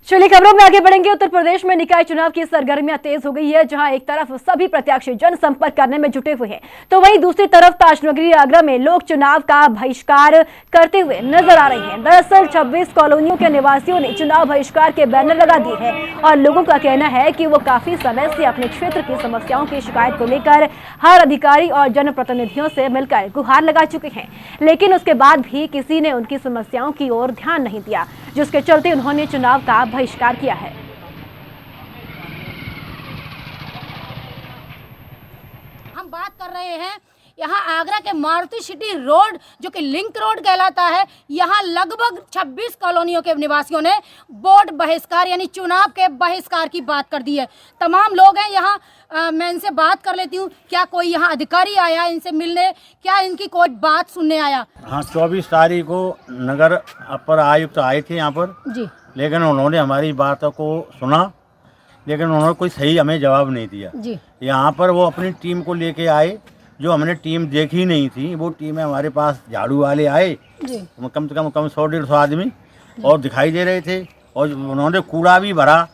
चलिए खबरों में आगे बढ़ेंगे। उत्तर प्रदेश में निकाय चुनाव की सरगर्मियां तेज हो गई है, जहां एक तरफ सभी प्रत्याशी जनसंपर्क करने में जुटे हुए हैं, तो वहीं दूसरी तरफ ताजनगरी आगरा में लोग चुनाव का बहिष्कार करते हुए नजर आ रहे हैं। दरअसल 26 कॉलोनियों के निवासियों ने चुनाव बहिष्कार के बैनर लगा दिए हैं और लोगों का कहना है कि वो काफी समय से अपने क्षेत्र की समस्याओं की शिकायत को लेकर हर अधिकारी और जनप्रतिनिधियों से मिलकर गुहार लगा चुके हैं, लेकिन उसके बाद भी किसी ने उनकी समस्याओं की ओर ध्यान नहीं दिया, जिसके चलते उन्होंने चुनाव का बहिष्कार किया है। हम बात कर रहे हैं यहाँ आगरा के मारुति सिटी रोड जो कि लिंक रोड कहलाता है, यहाँ लगभग 26 कॉलोनियों के निवासियों ने वोट बहिष्कार यानी चुनाव के बहिष्कार की बात कर दी है। तमाम लोग हैं यहाँ, मैं इनसे बात कर लेती हूँ। क्या कोई यहाँ अधिकारी आया इनसे मिलने, क्या इनकी कोई बात सुनने आया? हाँ, 24 तारीख को नगर अपर आयुक्त आए थे यहाँ पर जी, लेकिन उन्होंने हमारी बातों को सुना, लेकिन उन्होंने कोई सही हमें जवाब नहीं दिया जी। यहाँ पर वो अपनी टीम को लेके आए, जो हमने टीम देखी नहीं थी, वो टीम हमारे पास झाड़ू वाले आए जी। कम से कम 100-150 आदमी और दिखाई दे रहे थे, और उन्होंने कूड़ा भी भरा,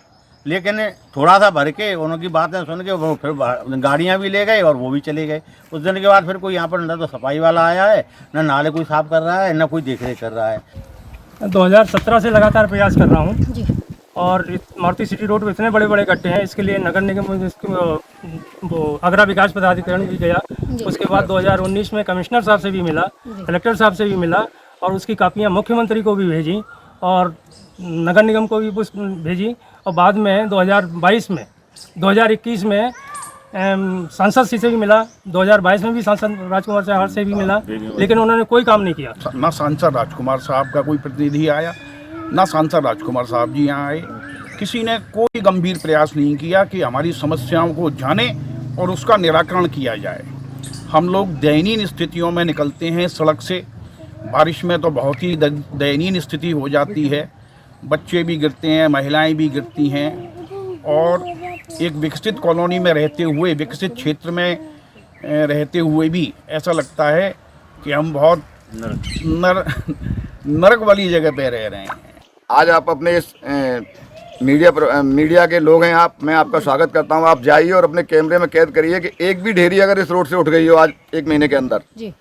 लेकिन थोड़ा सा भर के उनकी बातें सुन के वो फिर गाड़ियाँ भी ले गए और वो भी चले गए। उस दिन के बाद फिर कोई यहाँ पर न तो सफाई वाला आया है, न नाले कोई साफ कर रहा है, न कोई देख रेख कर रहा है। 2017 से लगातार प्रयास कर रहा हूँ और मारुति सिटी रोड पे इतने बड़े बड़े गड्ढे हैं, इसके लिए नगर निगम वो आगरा विकास पदाधिकरण भी गया। उसके बाद 2019 में कमिश्नर साहब से भी मिला, कलेक्टर साहब से भी मिला, और उसकी कापियाँ मुख्यमंत्री को भी भेजी और नगर निगम को भी भेजी, और बाद में 2021 में सांसद से भी मिला, 2022 में भी सांसद राजकुमार साहब से भी मिला, लेकिन उन्होंने कोई काम नहीं किया। ना सांसद राजकुमार साहब का कोई प्रतिनिधि आया, ना सांसद राजकुमार साहब जी यहाँ आए। किसी ने कोई गंभीर प्रयास नहीं किया कि हमारी समस्याओं को जाने और उसका निराकरण किया जाए। हम लोग दयनीय स्थितियों में निकलते हैं सड़क से, बारिश में तो बहुत ही दयनीय स्थिति हो जाती है, बच्चे भी गिरते हैं, महिलाएं भी गिरती हैं, और एक विकसित कॉलोनी में रहते हुए, विकसित क्षेत्र में रहते हुए भी ऐसा लगता है कि हम बहुत नरक वाली जगह पे रह रहे हैं। आज आप अपने इस मीडिया के लोग हैं, मैं आपका स्वागत करता हूं। आप जाइए और अपने कैमरे में कैद करिए कि एक भी ढेरी अगर इस रोड से उठ गई हो आज 1 महीने के अंदर जी,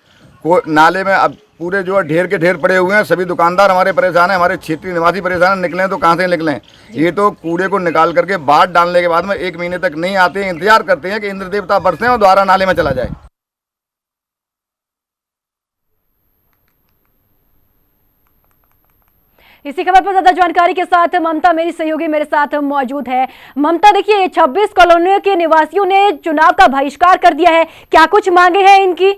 नाले में अब पूरे जो है ढेर के ढेर पड़े हुए हैं। सभी दुकानदार हमारे परेशान हैं, हमारे क्षेत्रीय निवासी परेशान हैं। निकलें तो कहाँ से निकलें? ये तो कूड़े को निकाल करके बाहर डालने के बाद में 1 महीने तक नहीं आते हैं, इंतजार करते हैं कि इंद्र देवता बरसें और दोबारा नाले में चला जाए। इसी खबर पर ज्यादा जानकारी के साथ ममता मेरी सहयोगी मेरे साथ मौजूद है। ममता, देखिए 26 कॉलोनियों के निवासियों ने चुनाव का बहिष्कार कर दिया है, क्या कुछ मांगे हैं इनकी?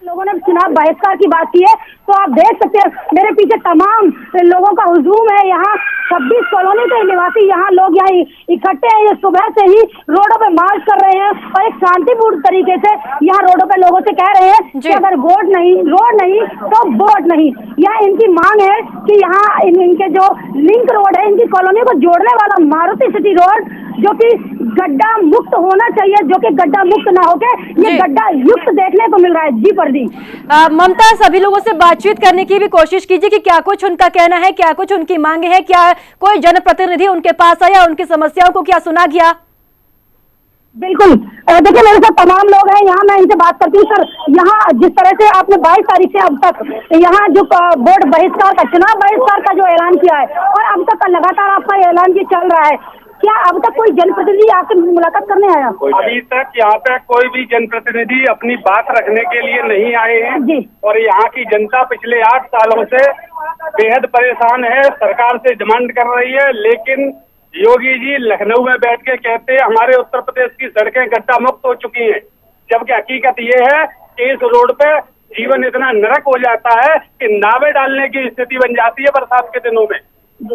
लोगों ने चुनाव बहिष्कार की बात की है, तो आप देख सकते हैं मेरे पीछे तमाम लोगों का हुजूम है। यहाँ 26 कॉलोनी के निवासी यहाँ लोग यहाँ इकट्ठे हैं, ये सुबह से ही रोडों पे मार्च कर रहे हैं और एक शांतिपूर्ण तरीके से यहाँ रोडों पे लोगों से कह रहे हैं कि अगर रोड नहीं तो वोट नहीं। यह इनकी मांग है कि यहाँ इनके जो लिंक रोड है, इनकी कॉलोनी को जोड़ने वाला मारुति सिटी रोड जो कि गड्ढा मुक्त होना चाहिए, जो कि गड्ढा मुक्त ना होके ये गड्ढा युक्त देखने को मिल रहा है। जी परदी ममता, सभी लोगों से बातचीत करने की भी कोशिश कीजिए कि क्या कुछ उनका कहना है, क्या कुछ उनकी मांगे हैं, क्या कोई जनप्रतिनिधि उनके पास आया, उनकी समस्याओं को क्या सुना गया? बिल्कुल, देखिए मेरे साथ तमाम लोग हैं यहाँ, मैं इनसे बात करती हूँ। सर, यहाँ जिस तरह से आपने 22 तारीख से अब तक यहाँ जो वोट बहिष्कार का, चुनाव बहिष्कार का जो ऐलान किया है, और अब तक लगातार आपका ऐलान ये चल रहा है, क्या अब तक कोई जनप्रतिनिधि आपसे मुलाकात करने आया? अभी तक यहाँ पे कोई भी जनप्रतिनिधि अपनी बात रखने के लिए नहीं आए हैं जी। और यहाँ की जनता पिछले 8 सालों से बेहद परेशान है, सरकार से डिमांड कर रही है, लेकिन योगी जी लखनऊ में बैठ के कहते हैं हमारे उत्तर प्रदेश की सड़कें गड्ढा मुक्त हो चुकी हैं, जबकि हकीकत ये है कि इस रोड पे जीवन इतना नरक हो जाता है कि नावे डालने की स्थिति बन जाती है बरसात के दिनों में।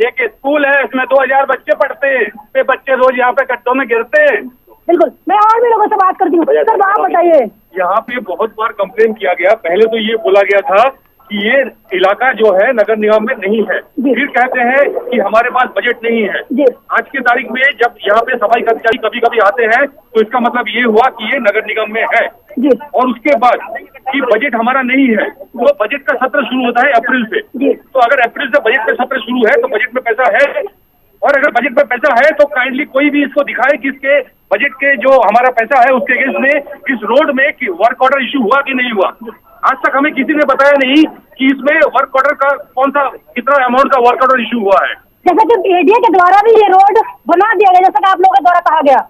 एक स्कूल है, इसमें 2000 बच्चे पढ़ते हैं, वे बच्चे रोज यहाँ पे गड्ढों में गिरते हैं। बिल्कुल, मैं और भी लोगों से बात करती हूँ। सर, आप बताइए। यहाँ पे बहुत बार कंप्लेन किया गया, पहले तो ये बोला गया था कि ये इलाका जो है नगर निगम में नहीं है, फिर कहते हैं कि हमारे पास बजट नहीं है। आज की तारीख में जब यहाँ पे सफाई कर्मचारी कभी कभी आते हैं तो इसका मतलब ये हुआ कि ये नगर निगम में है। और उसके बाद कि बजट हमारा नहीं है, तो बजट का सत्र शुरू होता है अप्रैल से। तो अगर अप्रैल से बजट का सत्र शुरू है तो बजट में पैसा है, और अगर बजट में पैसा है तो काइंडली कोई भी इसको दिखाए कि इसके बजट के जो हमारा पैसा है उसके अगेंस्ट में इस रोड में कि वर्क ऑर्डर इशू हुआ कि नहीं हुआ। आज तक हमें किसी ने बताया नहीं कि इसमें वर्क ऑर्डर का कौन सा कितना अमाउंट का वर्क ऑर्डर इशू हुआ है। जैसे कि एडीए के द्वारा भी ये रोड बना दिया गया, जैसा कि आप लोगों के द्वारा कहा गया।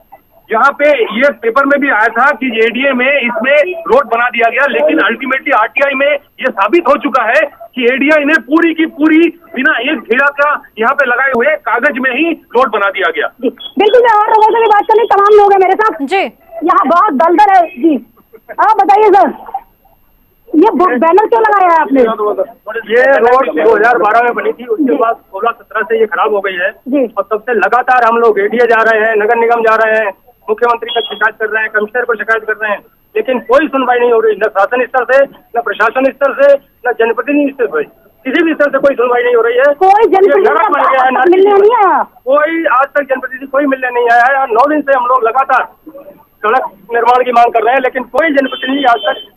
यहाँ पे ये पेपर में भी आया था कि एडीए में इसमें रोड बना दिया गया, लेकिन अल्टीमेटली आरटीआई में ये साबित हो चुका है कि एडीआई ने पूरी की पूरी बिना एक घेरा का यहाँ पे लगाए हुए कागज में ही रोड बना दिया गया। बिल्कुल, मैं और लोगों से भी बात करनी, तमाम लोग हैं मेरे साथ जी। यहाँ बहुत दलदल है जी। आप बताइए सर, ये बैनर क्यों लगाया है आपने? ये रोड 2012 में बनी थी, उसके बाद 16-17 से ये खराब हो गई है और तब से लगातार हम लोग एडीए जा रहे हैं, नगर निगम जा रहे हैं, मुख्यमंत्री तक शिकायत कर रहे हैं, कमिश्नर को शिकायत कर रहे हैं, लेकिन कोई सुनवाई नहीं हो रही, न शासन स्तर से, न प्रशासन स्तर से, न जनप्रतिनिधि स्तर से, किसी भी स्तर से कोई सुनवाई नहीं हो रही है। कोई जनप्रतिनिधि मिलने नहीं आया, कोई आज तक जनप्रतिनिधि कोई मिलने नहीं आया है। 9 दिन से हम लोग लगातार सड़क निर्माण की मांग कर रहे हैं, लेकिन कोई जनप्रतिनिधि आज तक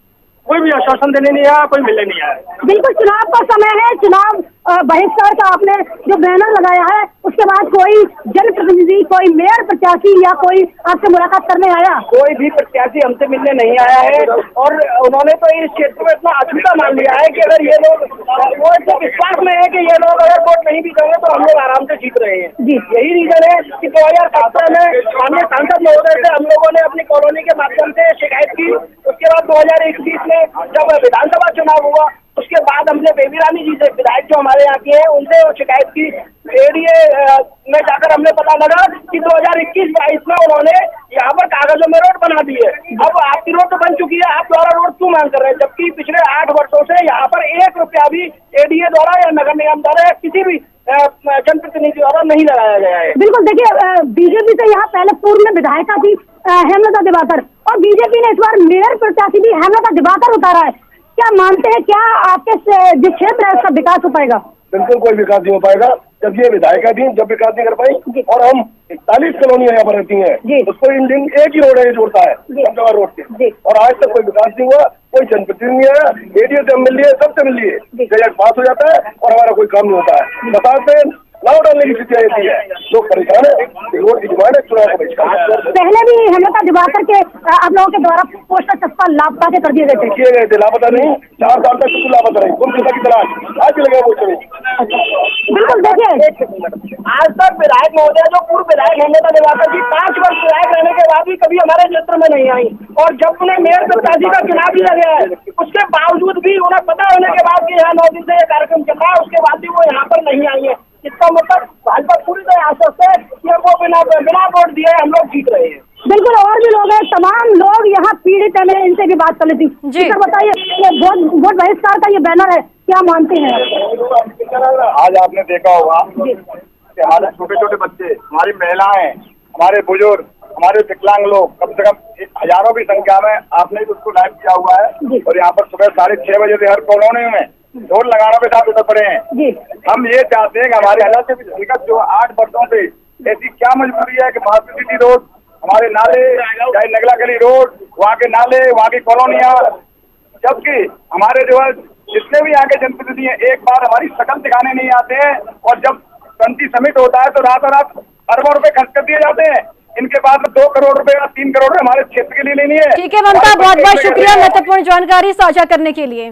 कोई भी आश्वासन देने नहीं आया, कोई मिलने नहीं आया। बिल्कुल, चुनाव का समय है, चुनाव बहिष्कार का आपने जो बैनर लगाया है, उसके बाद कोई जनप्रतिनिधि, कोई मेयर प्रत्याशी या कोई आपसे मुलाकात करने आया? कोई भी प्रत्याशी हमसे मिलने नहीं आया है, और उन्होंने तो इस क्षेत्र में इतना अछूता मान लिया है कि अगर ये लोग, वो तो विश्वास में है कि ये लोग अगर वोट नहीं भी देंगे तो हम लोग आराम से जीत रहे हैं जी। यही रीजन है कि 2017 में माननीय सांसद महोदय से हम लोगों ने अपनी कॉलोनी के माध्यम से शिकायत की। उसके बाद 2021 में जब विधानसभा चुनाव हुआ, उसके बाद हमने बेबी रानी जी से, विधायक जो हमारे यहाँ के हैं, उनसे शिकायत की। एडीए में जाकर हमने पता लगा कि 2021-22 में उन्होंने यहाँ पर कागजों में रोड बना दी है। अब आपकी रोड तो बन चुकी है, आप द्वारा रोड क्यों मांग कर रहे हैं, जबकि पिछले 8 वर्षों से यहाँ पर 1 रुपया भी एडीए द्वारा या नगर निगम द्वारा या किसी भी जनप्रतिनिधि द्वारा नहीं लगाया गया है। बिल्कुल, देखिए बीजेपी से यहाँ पहले पूर्व में विधायिका थी हेमलता दिवाकर, और बीजेपी ने इस बार मेयर प्रत्याशी भी हेमलता दिवाकर उतारा है। क्या मानते हैं, क्या आपके जो क्षेत्र है उसका विकास हो पाएगा? बिल्कुल कोई विकास नहीं हो पाएगा जब ये विधायिका थी, जब विकास नहीं कर पाई, और हम 41 कॉलोनियां यहाँ पर रहती हैं, उसको इंडियन एक ही रोड है, जोड़ता है अहमदाबाद रोड से, और आज तक कोई विकास नहीं हुआ, कोई जनप्रतिनिधि नहीं आया। एडीए से हम मिल लिए, सबसे मिल लिए, बजट पास हो जाता है और हमारा कोई काम नहीं होता है। बताते हैं नाव डालने की स्थिति रहती है, लोग परेशान है, रोड की डिमांड है, चुनाव को बहिष्कार। पहले भी हेमलता दिवाकर के आप लोगों के द्वारा पोस्टर चप्पा लापता कर दिए गए थे। लापता नहीं, 4 साल तक कुछ लापता नहीं, कुल की तलाश आज लगे वो चले। बिल्कुल, देखिए आज तक विधायक महोदय, जो पूर्व विधायक हेमलता दिवाकर जी 5 वर्ष विधायक रहने के बाद भी कभी हमारे क्षेत्र में नहीं आई, और जब उन्हें मेयर प्रत्याशी का चुनाव लिया गया है, उसके बावजूद भी उन्हें पता होने के बाद कि यहाँ 9 दिन से ये कार्यक्रम चल रहा है, उसके बाद भी वो यहाँ पर नहीं आई है। इसका मतलब भाजपा पूरी तरह आश्वस्त है कि वो बिना वोट दिए हम लोग जीत रहे हैं। बिल्कुल, और भी लोग हैं, तमाम लोग यहाँ पीड़ित है, मैंने इनसे भी बात कर ली थी जी। सर बताइए, ये वोट बहिष्कार का ये बैनर है, क्या मानते हैं? आज आपने देखा होगा कि हमारे छोटे छोटे बच्चे, हमारी महिलाएं, हमारे बुजुर्ग, हमारे विकलांग लोग, कम से कम हजारों की संख्या में, आपने उसको लाइव किया हुआ है, और यहाँ पर सुबह 6:30 बजे से हर कॉलोनी में रोड लगाने के साथ उतर पड़े हैं। हम ये चाहते हैं कि हमारे हालात से विगत जो 8 वर्षों से ऐसी क्या मजबूरी है कि मार्केट सिटी रोड, हमारे नाले, चाहे नगला गली रोड, वहाँ के नाले, वहाँ की कॉलोनियाँ, जबकि हमारे जो है जितने भी यहाँ के जनप्रतिनिधि हैं, एक बार हमारी शकल दिखाने नहीं आते हैं, और जब संति समिट होता है तो रातों रात अरबों रुपए खर्च कर दिए जाते हैं। इनके बाद में 2 करोड़ रुपए या 3 करोड़ रुपए हमारे क्षेत्र के लिए लेनी है। ठीक है ममता, बहुत बहुत शुक्रिया महत्वपूर्ण जानकारी साझा करने के लिए।